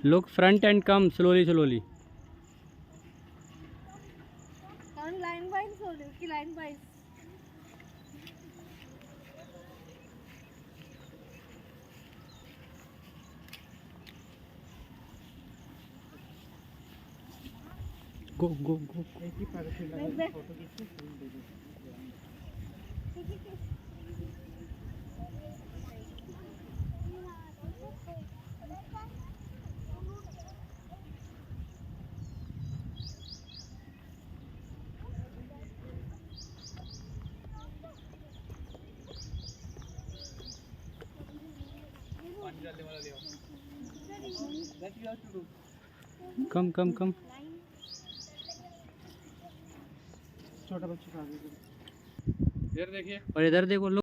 Look front and come slowly, slowly. line by slowly, line by. Go, go, go. Come, come, come. छोटा बच्चा इधर देखिए और इधर देखो, look.